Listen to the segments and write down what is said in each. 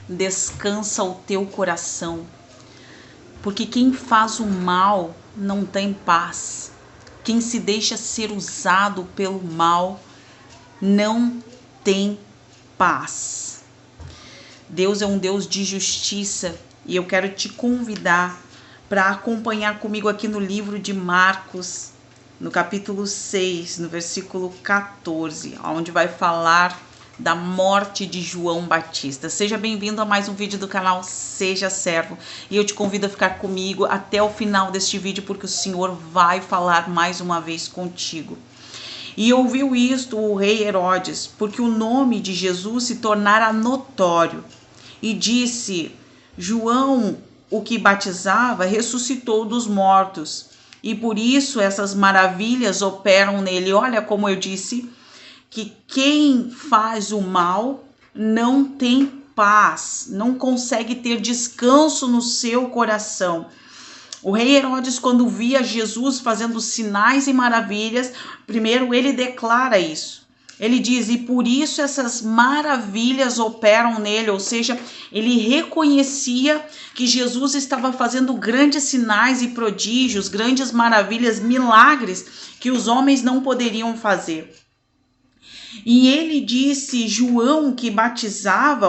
descansa o teu coração, porque quem faz o mal não tem paz. Quem se deixa ser usado pelo mal não tem paz. Deus é um Deus de justiça e eu quero te convidar para acompanhar comigo aqui no livro de Marcos, no capítulo 6, no versículo 14, onde vai falar da morte de João Batista. Seja bem-vindo a mais um vídeo do canal Seja Servo. E eu te convido a ficar comigo até o final deste vídeo, porque o Senhor vai falar mais uma vez contigo. E ouviu isto o rei Herodes, porque o nome de Jesus se tornara notório. E disse: João, o que batizava, ressuscitou dos mortos. E por isso essas maravilhas operam nele. Olha como eu disse, que quem faz o mal não tem paz, não consegue ter descanso no seu coração. O rei Herodes, quando via Jesus fazendo sinais e maravilhas, primeiro ele declara isso. Ele diz, e por isso essas maravilhas operam nele, ou seja, ele reconhecia que Jesus estava fazendo grandes sinais e prodígios, grandes maravilhas, milagres que os homens não poderiam fazer. E ele disse, João, o que batizava,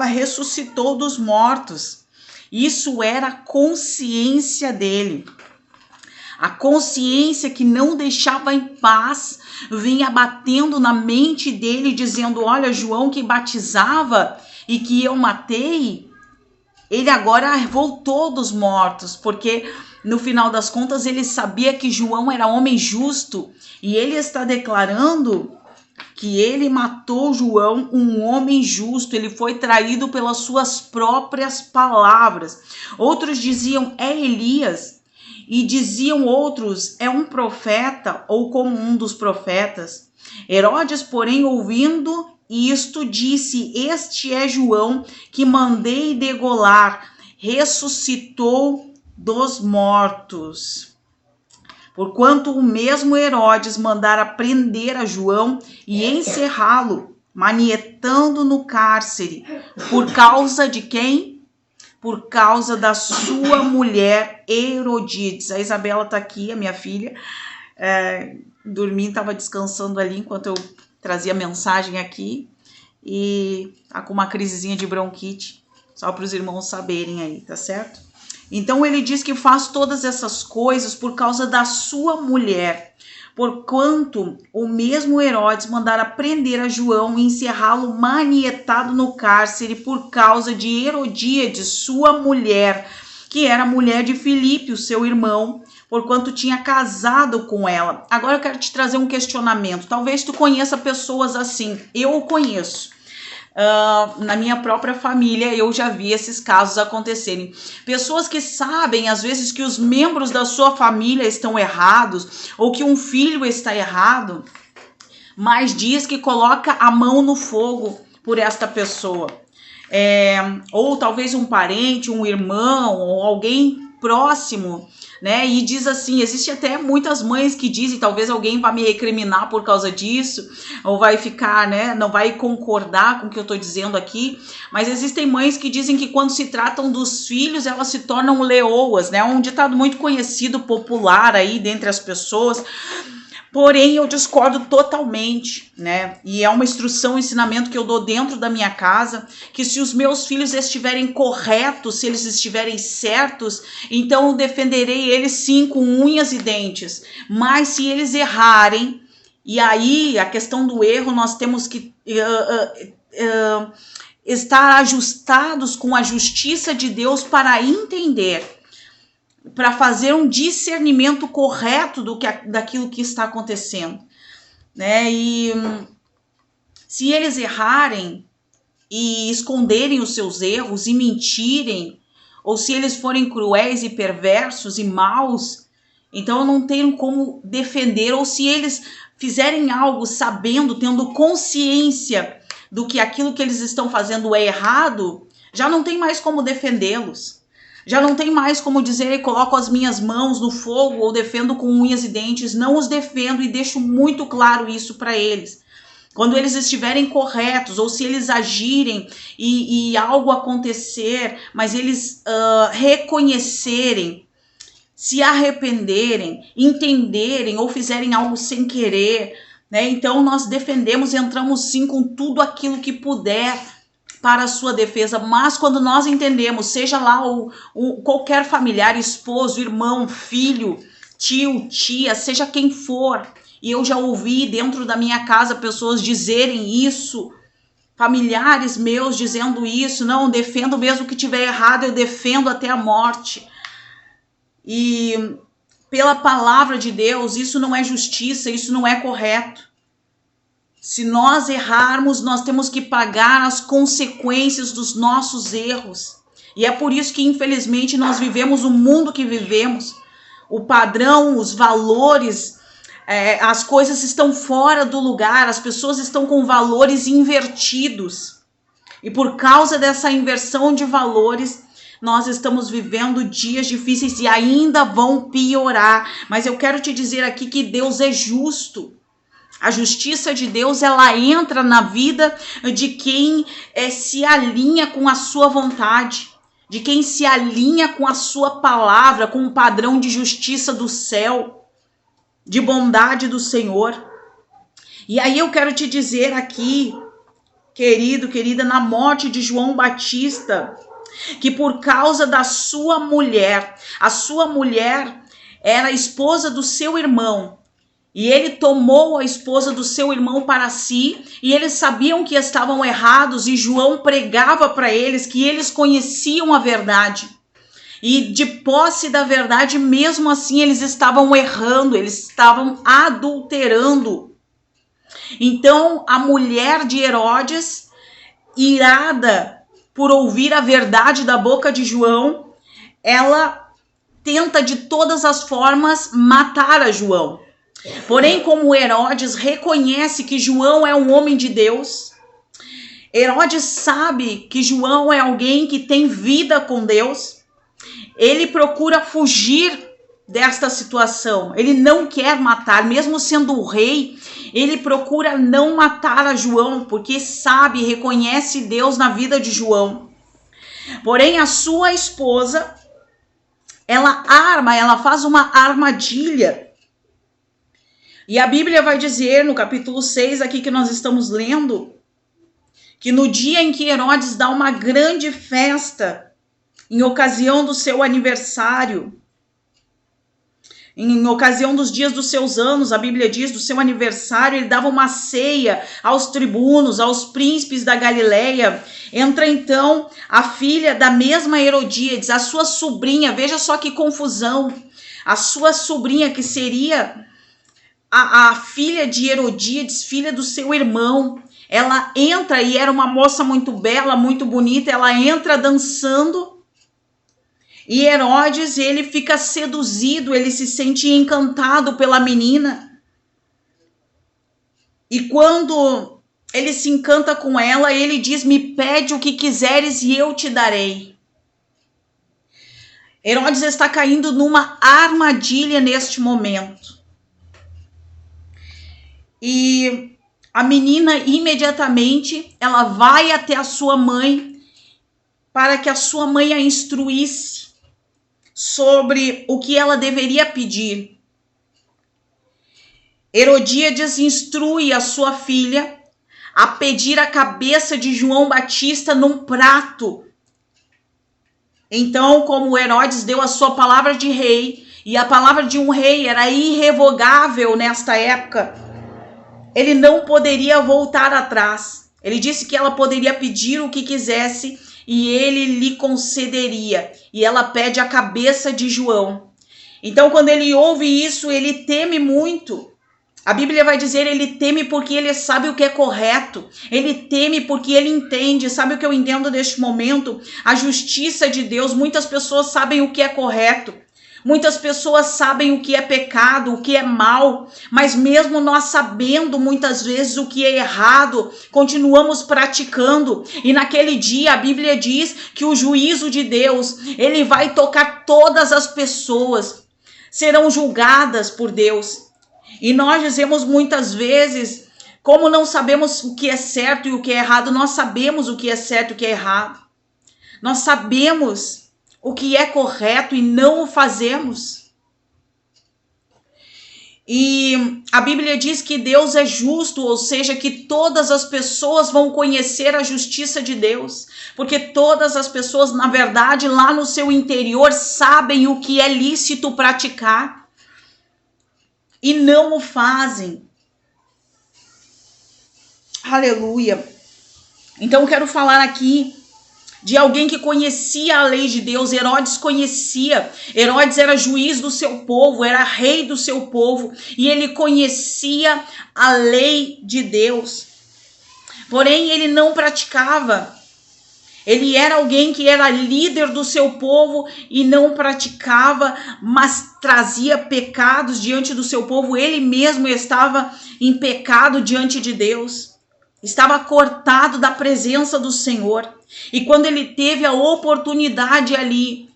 ressuscitou dos mortos. Isso era a consciência dele. A consciência que não deixava em paz vinha batendo na mente dele, dizendo, olha, João que batizava e que eu matei, ele agora voltou dos mortos, porque no final das contas ele sabia que João era homem justo e ele está declarando que ele matou João, um homem justo, ele foi traído pelas suas próprias palavras. Outros diziam, é Elias, e diziam outros, é um profeta, ou como um dos profetas. Herodes, porém, ouvindo isto, disse, este é João, que mandei degolar, ressuscitou dos mortos. Porquanto o mesmo Herodes mandara prender a João e encerrá-lo, manietando no cárcere. Por causa de quem? Por causa da sua mulher Herodíades. A Isabela está aqui, a minha filha, dormindo, estava descansando ali enquanto eu trazia mensagem aqui. E tá com uma crisezinha de bronquite, só para os irmãos saberem aí, tá certo? Então ele diz que faz todas essas coisas por causa da sua mulher, porquanto o mesmo Herodes mandara prender a João e encerrá-lo manietado no cárcere por causa de Herodíades, sua mulher, que era mulher de Filipe, o seu irmão, porquanto tinha casado com ela. Agora eu quero te trazer um questionamento. Talvez tu conheça pessoas assim. Eu o conheço. Na minha própria família eu já vi esses casos acontecerem. Pessoas que sabem às vezes que os membros da sua família estão errados ou que um filho está errado, mas diz que coloca a mão no fogo por esta pessoa. Ou talvez um parente, um irmão ou alguém próximo, né? E diz assim, existe até muitas mães que dizem, talvez alguém vai me recriminar por causa disso, ou vai ficar, né? Não vai concordar com o que eu tô dizendo aqui, mas existem mães que dizem que quando se tratam dos filhos, elas se tornam leoas, né? Um ditado muito conhecido, popular aí dentre as pessoas. Porém, eu discordo totalmente, né? E é uma instrução, um ensinamento que eu dou dentro da minha casa, que se os meus filhos estiverem corretos, se eles estiverem certos, então eu defenderei eles sim com unhas e dentes. Mas se eles errarem, e aí a questão do erro, nós temos que estar ajustados com a justiça de Deus para entender, para fazer um discernimento correto daquilo que está acontecendo, né? E se eles errarem e esconderem os seus erros e mentirem, ou se eles forem cruéis e perversos e maus, então eu não tenho como defender, ou se eles fizerem algo sabendo, tendo consciência do que aquilo que eles estão fazendo é errado, já não tem mais como defendê-los. Já não tem mais como dizer, eu coloco as minhas mãos no fogo ou defendo com unhas e dentes. Não os defendo e deixo muito claro isso para eles. quando eles estiverem corretos, ou se eles agirem e algo acontecer, mas eles reconhecerem, se arrependerem, entenderem ou fizerem algo sem querer, né? Então nós defendemos, entramos sim com tudo aquilo que puder para a sua defesa, mas quando nós entendemos, seja lá qualquer familiar, esposo, irmão, filho, tio, tia, seja quem for, e eu já ouvi dentro da minha casa pessoas dizerem isso, familiares meus dizendo isso, não, defendo mesmo que tiver errado, eu defendo até a morte. E pela palavra de Deus, isso não é justiça, isso não é correto. Se nós errarmos, nós temos que pagar as consequências dos nossos erros. E é por isso que, infelizmente, nós vivemos o mundo que vivemos. O padrão, os valores, as coisas estão fora do lugar, as pessoas estão com valores invertidos. E por causa dessa inversão de valores, nós estamos vivendo dias difíceis e ainda vão piorar. Mas eu quero te dizer aqui que Deus é justo. A justiça de Deus, ela entra na vida de quem se alinha com a sua vontade, de quem se alinha com a sua palavra, com o padrão de justiça do céu, de bondade do Senhor. E aí eu quero te dizer aqui, querido, querida, na morte de João Batista, que por causa da sua mulher, a sua mulher era esposa do seu irmão, e ele tomou a esposa do seu irmão para si, e eles sabiam que estavam errados, e João pregava para eles que eles conheciam a verdade. E de posse da verdade, mesmo assim, eles estavam errando, eles estavam adulterando. Então, a mulher de Herodes, irada por ouvir a verdade da boca de João, ela tenta de todas as formas matar a João. Porém, como Herodes reconhece que João é um homem de Deus, Herodes sabe que João é alguém que tem vida com Deus, ele procura fugir desta situação. Ele não quer matar, mesmo sendo o rei, ele procura não matar a João, porque sabe, reconhece Deus na vida de João. Porém, a sua esposa, ela faz uma armadilha. E a Bíblia vai dizer, no capítulo 6 aqui que nós estamos lendo, que no dia em que Herodes dá uma grande festa, em ocasião do seu aniversário, em ocasião dos dias dos seus anos, a Bíblia diz, do seu aniversário, ele dava uma ceia aos tribunos, aos príncipes da Galileia. Entra então a filha da mesma Herodíades, a sua sobrinha, veja só que confusão, a sua sobrinha que seria a filha de Herodíades, filha do seu irmão. Ela entra, e era uma moça muito bela, muito bonita, ela entra dançando. E Herodes, ele fica seduzido, ele se sente encantado pela menina. E quando ele se encanta com ela, ele diz: me pede o que quiseres e eu te darei. Herodes está caindo numa armadilha neste momento. E a menina imediatamente, ela vai até a sua mãe para que a sua mãe a instruísse sobre o que ela deveria pedir. Herodíades instrui a sua filha a pedir a cabeça de João Batista num prato. Então, como Herodes deu a sua palavra de rei, e a palavra de um rei era irrevogável nesta época, ele não poderia voltar atrás. Ele disse que ela poderia pedir o que quisesse e ele lhe concederia. E ela pede a cabeça de João. Então, quando ele ouve isso, ele teme muito. A Bíblia vai dizer, ele teme porque ele sabe o que é correto. Ele teme porque ele entende. Sabe o que eu entendo neste momento? A justiça de Deus. Muitas pessoas sabem o que é correto. Muitas pessoas sabem o que é pecado, o que é mal, mas mesmo nós sabendo muitas vezes o que é errado, continuamos praticando. E naquele dia a Bíblia diz que o juízo de Deus, ele vai tocar todas as pessoas, serão julgadas por Deus. E nós dizemos muitas vezes, Como não sabemos o que é certo e o que é errado, nós sabemos o que é certo e o que é errado. Nós sabemos o que é correto e não o fazemos. E a Bíblia diz que Deus é justo, ou seja, que todas as pessoas vão conhecer a justiça de Deus, porque todas as pessoas, na verdade, lá no seu interior, sabem o que é lícito praticar e não o fazem. Aleluia. Então eu quero falar aqui de alguém que conhecia a lei de Deus. Herodes conhecia. Herodes era juiz do seu povo, era rei do seu povo, e ele conhecia a lei de Deus. Porém, ele não praticava. Ele era alguém que era líder do seu povo e não praticava, mas trazia pecados diante do seu povo. Ele mesmo estava em pecado diante de Deus. Estava cortado da presença do Senhor. E quando ele teve a oportunidade ali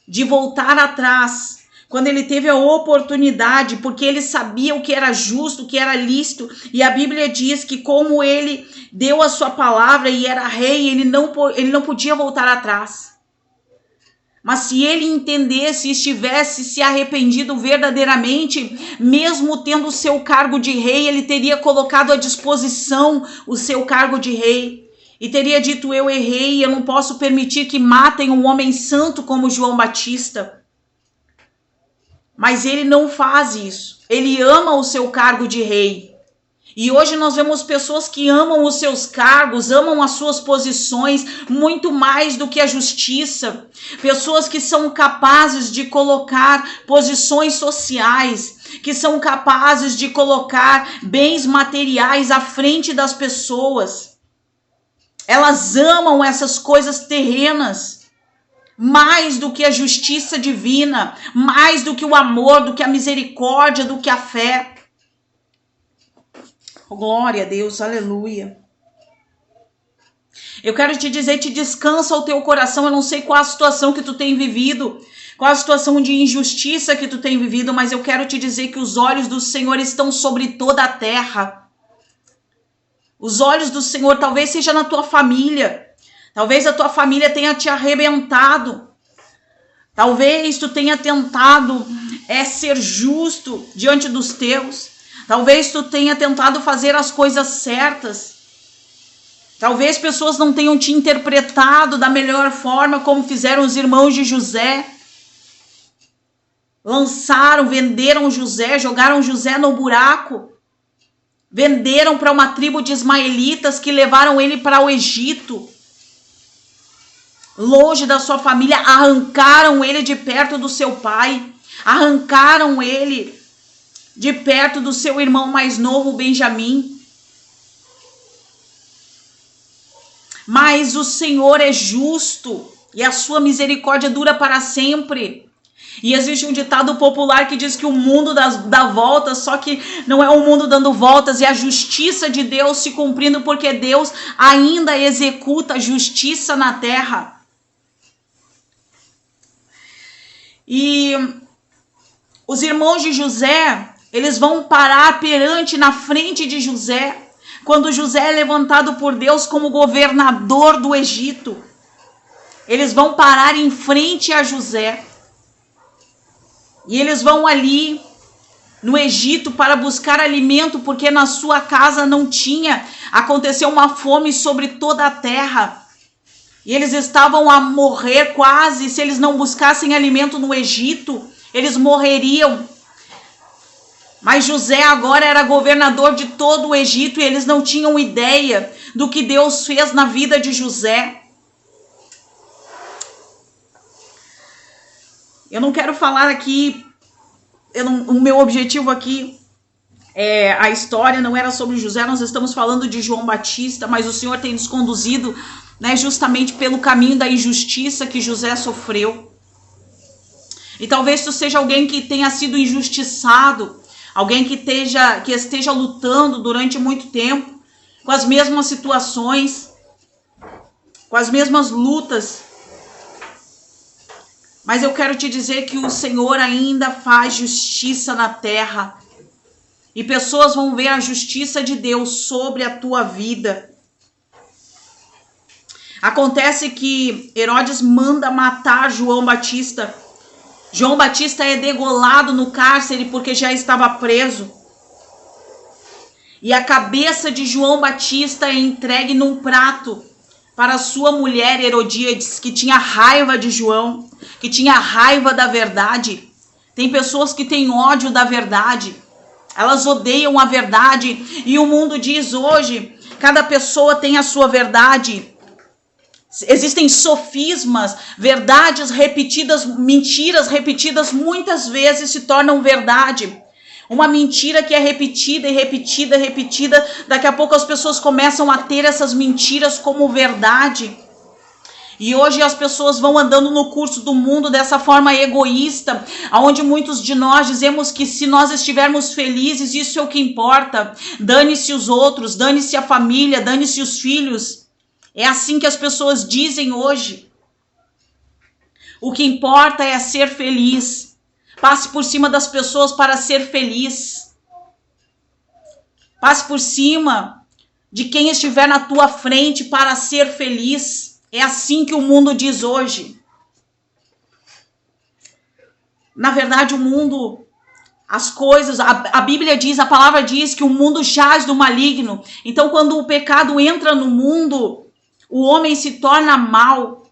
de voltar atrás, quando ele teve a oportunidade, porque ele sabia o que era justo, o que era lícito, e a Bíblia diz que como ele deu a sua palavra e era rei, ele não podia voltar atrás. Mas se ele entendesse, estivesse se arrependido verdadeiramente, mesmo tendo o seu cargo de rei, ele teria colocado à disposição o seu cargo de rei. E teria dito: eu errei, eu não posso permitir que matem um homem santo como João Batista. Mas ele não faz isso. Ele ama o seu cargo de rei. E hoje nós vemos pessoas que amam os seus cargos, amam as suas posições, muito mais do que a justiça. Pessoas que são capazes de colocar posições sociais, que são capazes de colocar bens materiais à frente das pessoas. Elas amam essas coisas terrenas, mais do que a justiça divina, mais do que o amor, do que a misericórdia, do que a fé. Oh, glória a Deus, aleluia. Eu quero te dizer, te descansa o teu coração. Eu não sei qual a situação que tu tem vivido, qual a situação de injustiça que tu tem vivido, mas eu quero te dizer que os olhos do Senhor estão sobre toda a terra. Os olhos do Senhor talvez seja na tua família. Talvez a tua família tenha te arrebentado. Talvez tu tenha tentado ser justo diante dos teus. Talvez tu tenha tentado fazer as coisas certas. Talvez pessoas não tenham te interpretado da melhor forma, como fizeram os irmãos de José. Lançaram, venderam José, jogaram José no buraco. Venderam para uma tribo de ismaelitas que levaram ele para o Egito. Longe da sua família, arrancaram ele de perto do seu pai. Arrancaram ele de perto do seu irmão mais novo, Benjamim. Mas o Senhor é justo e a sua misericórdia dura para sempre. E existe um ditado popular que diz que o mundo dá voltas, só que não é o mundo dando voltas, é a justiça de Deus se cumprindo, porque Deus ainda executa justiça na terra. E os irmãos de José, eles vão parar na frente de José, quando José é levantado por Deus como governador do Egito. Eles vão parar em frente a José. E eles vão ali no Egito para buscar alimento, porque na sua casa não tinha. Aconteceu uma fome sobre toda a terra. E eles estavam a morrer quase. Se eles não buscassem alimento no Egito, eles morreriam. Mas José agora era governador de todo o Egito e eles não tinham ideia do que Deus fez na vida de José. Eu não quero falar aqui, o meu objetivo aqui, a história não era sobre José, nós estamos falando de João Batista, mas o Senhor tem nos conduzido, né, justamente pelo caminho da injustiça que José sofreu. E talvez tu seja alguém que tenha sido injustiçado, alguém que esteja lutando durante muito tempo, com as mesmas situações, com as mesmas lutas. Mas eu quero te dizer que o Senhor ainda faz justiça na terra. E pessoas vão ver a justiça de Deus sobre a tua vida. Acontece que Herodes manda matar João Batista. João Batista é degolado no cárcere porque já estava preso. E a cabeça de João Batista é entregue num prato para sua mulher Herodíades, que tinha raiva de João, que tinha raiva da verdade. Tem pessoas que têm ódio da verdade. Elas odeiam a verdade. E o mundo diz hoje, cada pessoa tem a sua verdade. Existem sofismas, verdades repetidas, mentiras repetidas muitas vezes se tornam verdade. Uma mentira que é repetida e repetida e repetida, daqui a pouco as pessoas começam a ter essas mentiras como verdade. E hoje as pessoas vão andando no curso do mundo dessa forma egoísta, onde muitos de nós dizemos que se nós estivermos felizes, isso é o que importa. Dane-se os outros, dane-se a família, dane-se os filhos. É assim que as pessoas dizem hoje. O que importa é ser feliz. Passe por cima das pessoas para ser feliz. Passe por cima de quem estiver na tua frente para ser feliz. É assim que o mundo diz hoje. Na verdade, o mundo, as coisas, a Bíblia diz, a palavra diz que o mundo jaz do maligno. Então, quando o pecado entra no mundo, o homem se torna mau.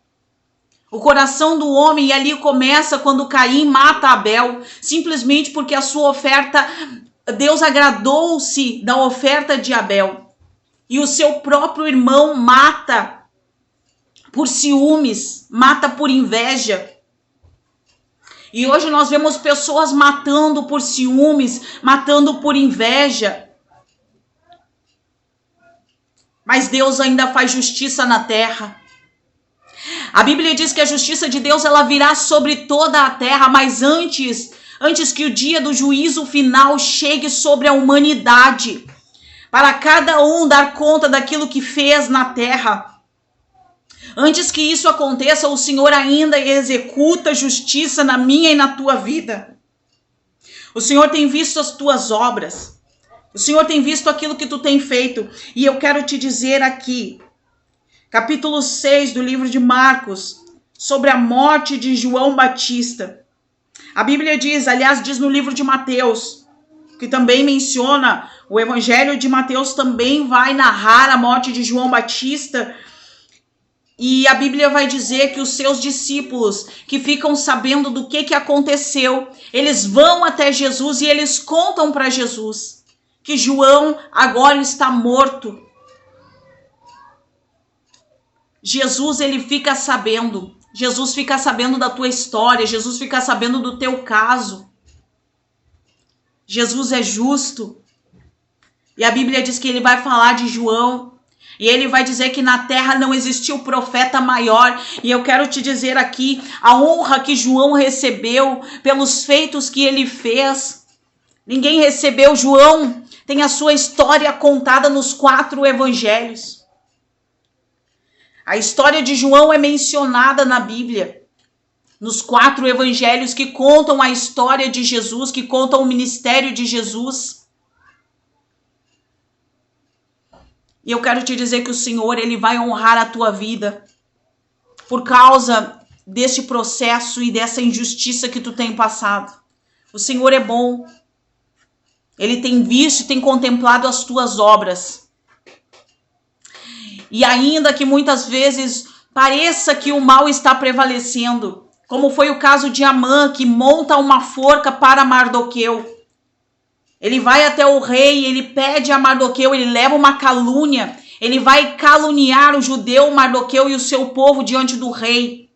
O coração do homem, e ali começa quando Caim mata Abel, simplesmente porque a sua oferta, Deus agradou-se da oferta de Abel. E o seu próprio irmão mata por ciúmes, mata por inveja. E hoje nós vemos pessoas matando por ciúmes, matando por inveja. Mas Deus ainda faz justiça na terra. A Bíblia diz que a justiça de Deus ela virá sobre toda a terra, mas antes que o dia do juízo final chegue sobre a humanidade, para cada um dar conta daquilo que fez na terra. Antes que isso aconteça, o Senhor ainda executa justiça na minha e na tua vida. O Senhor tem visto as tuas obras. O Senhor tem visto aquilo que tu tem feito. E eu quero te dizer aqui, capítulo 6 do livro de Marcos, sobre a morte de João Batista. A Bíblia diz, aliás, diz no livro de Mateus, que também menciona, o Evangelho de Mateus também vai narrar a morte de João Batista. E a Bíblia vai dizer que os seus discípulos, que ficam sabendo do que aconteceu, eles vão até Jesus e eles contam para Jesus que João agora está morto. Jesus, ele fica sabendo. Jesus fica sabendo da tua história. Jesus fica sabendo do teu caso. Jesus é justo. E a Bíblia diz que ele vai falar de João. E ele vai dizer que na terra não existiu profeta maior. E eu quero te dizer aqui a honra que João recebeu pelos feitos que ele fez. Ninguém recebeu. João tem a sua história contada nos 4 evangelhos. A história de João é mencionada na Bíblia, nos 4 evangelhos que contam a história de Jesus, que contam o ministério de Jesus. E eu quero te dizer que o Senhor, ele vai honrar a tua vida por causa deste processo e dessa injustiça que tu tem passado. O Senhor é bom. Ele tem visto e tem contemplado as tuas obras. E ainda que muitas vezes pareça que o mal está prevalecendo, como foi o caso de Amã, que monta uma forca para Mardoqueu. Ele vai até o rei, ele pede a Mardoqueu, ele leva uma calúnia, ele vai caluniar o judeu Mardoqueu e o seu povo diante do rei.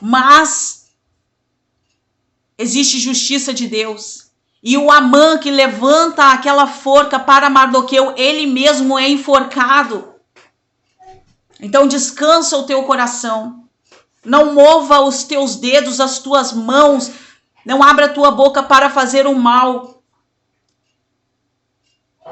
Mas existe justiça de Deus. E o Amã que levanta aquela forca para Mardoqueu, ele mesmo é enforcado. Então descansa o teu coração. Não mova os teus dedos, as tuas mãos. Não abra a tua boca para fazer o mal.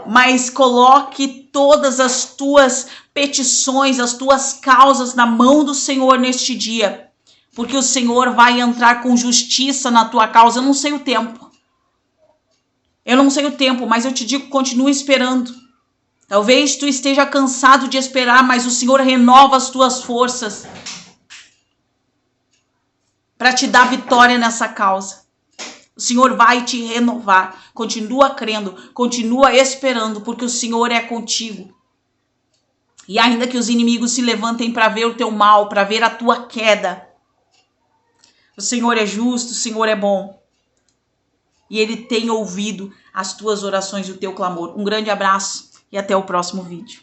Mas coloque todas as tuas petições, as tuas causas na mão do Senhor neste dia. Porque o Senhor vai entrar com justiça na tua causa. Eu não sei o tempo. Eu não sei o tempo, mas eu te digo, continua esperando. Talvez tu esteja cansado de esperar, mas o Senhor renova as tuas forças para te dar vitória nessa causa. O Senhor vai te renovar. Continua crendo, continua esperando, porque o Senhor é contigo. E ainda que os inimigos se levantem para ver o teu mal, para ver a tua queda, o Senhor é justo, o Senhor é bom. E Ele tem ouvido as tuas orações e o teu clamor. Um grande abraço e até o próximo vídeo.